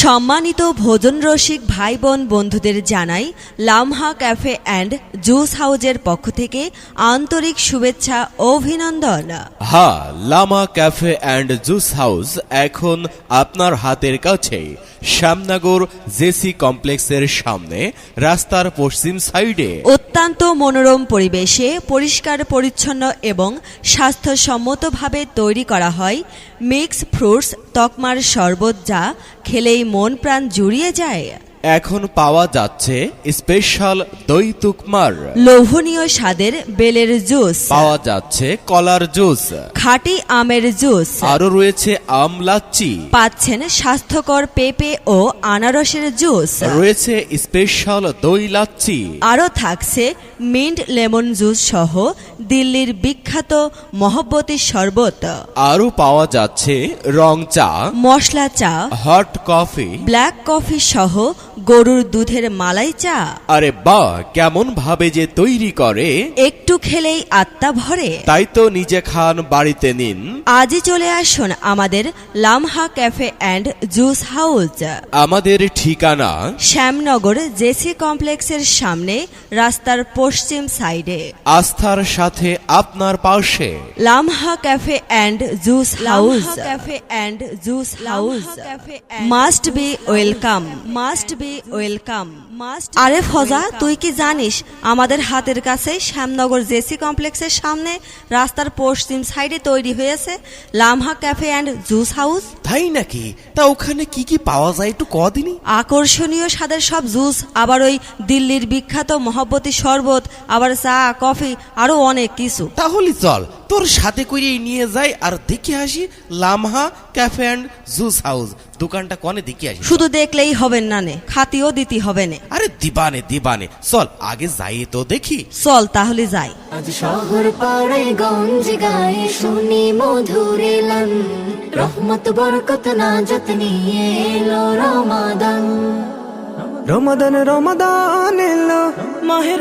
সম্মানিত ভোজন রসিক ভাই বোন বন্ধুদের জানাই লামহা ক্যাফে অ্যান্ড জুস হাউজের পক্ষ থেকে আন্তরিক শুভেচ্ছা ও অভিনন্দন। হ্যাঁ, Lama cafe and juice house এখন আপনার হাতের কাছে শ্যামনগর জেসি কমপ্লেক্সের সামনে রাস্তার পশ্চিম সাইডে অত্যন্ত মনোরম পরিবেশে পরিষ্কার পরিচ্ছন্ন এবং স্বাস্থ্যসম্মতভাবে তৈরি করা হয় মিক্স ফ্রুটস তকমার শরবত, যা খেলেই মন প্রাণ জুড়িয়ে যায়। এখন পাওয়া যাচ্ছে স্পেশাল দই তুকমার, লোভনীয় স্বাদের বেলের জুস, পাওয়া যাচ্ছে কলার জুস, খাঁটি আমের জুস, আরো রয়েছে আম লাচ্ছি, পাচ্ছেন স্বাস্থ্যকর পেঁপে ও আনারসের জুস, রয়েছে স্পেশাল দই লাচ্ছি, আরও থাকছে মিন্ট লেমন জুস সহ দিল্লির বিখ্যাত মহব্বতী শরবত, আরো পাওয়া যাচ্ছে রং চা, মশলা চা, হট কফি, ব্ল্যাক কফি সহ গরুর দুধের মালাই চা। আরে বাহ, কেমন ভাবে যে তৈরি করে, একটু খেলেই আত্মা ভরে। তাই তো নিজে খান, বাড়িতে নিন। আজই চলে আসুন আমাদের লামহা ক্যাফে অ্যান্ড জুস হাউস। আমাদের ঠিকানা শ্যামনগর জেসি কমপ্লেক্সের সামনে রাস্তার পশ্চিম সাইডে। আস্থার সাথে আপনার পাশে Lamha cafe and juice house. Cafe and juice house must be welcome, must be welcome. আরে ফজা, তুই কি জানিস আমাদের হাতের কাছে শ্যামনগর জেসি কমপ্লেক্সের সামনে রাস্তার পশ্চিম সাইডে তৈরি হয়েছে লামহা ক্যাফে অ্যান্ড জুস হাউস? তাই নাকি? তা ওখানে কি কি পাওয়া যায় একটু কদিনই। আকর্ষণীয় স্বাদের সব জুস, আবার ওই দিল্লির বিখ্যাত মহব্বতী শরবত, আবার চা, কফি, আরো অনেক কিছু। তাহলে চল তোর সাথে করে নিয়ে যাই আর দেখে আসি লামহা ক্যাফে অ্যান্ড জুস হাউস দোকানটা কনে দেখে আসি। শুধু দেখলেই হবে না নে, খাতিও দিতে হবে না। আরে দিবানে দিবানে, চল আগে যাই তো দেখি। চল তাহলে যাই। আজ শহর পাড়ায় গঞ্জ গায়ে শুনি মধুর এলান, রহমত বরকত নাজাত নিয়ে এলো রমাদান। রমাদান রমাদান এলো মাহের